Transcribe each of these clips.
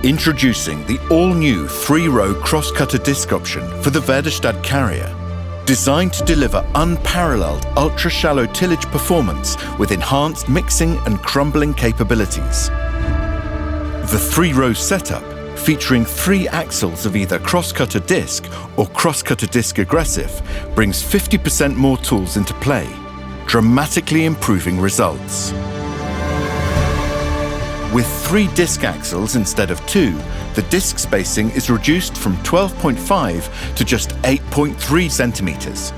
Introducing the all-new 3-row cross-cutter disc option for the Väderstad Carrier. Designed to deliver unparalleled ultra-shallow tillage performance with enhanced mixing and crumbling capabilities. The 3-row setup, featuring 3 axles of either cross-cutter disc or cross-cutter disc aggressive, brings 50% more tools into play, dramatically improving results. With 3 disc axles instead of 2, the disc spacing is reduced from 12.5 to just 8.3 centimeters.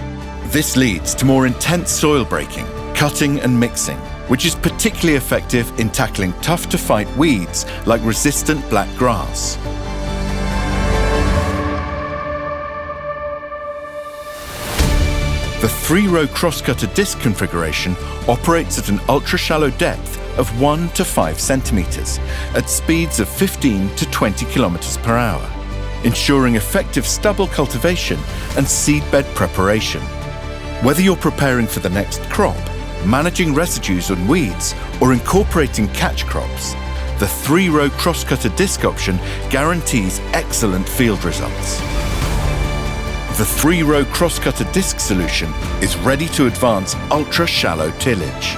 This leads to more intense soil breaking, cutting and mixing, which is particularly effective in tackling tough-to-fight weeds like resistant black grass. The 3-row cross-cutter disc configuration operates at an ultra-shallow depth of 1 to 5 centimeters at speeds of 15 to 20 kilometers per hour, ensuring effective stubble cultivation and seedbed preparation. Whether you're preparing for the next crop, managing residues and weeds, or incorporating catch crops, the 3-row cross-cutter disc option guarantees excellent field results. The 3-row cross-cutter disc solution is ready to advance ultra-shallow tillage.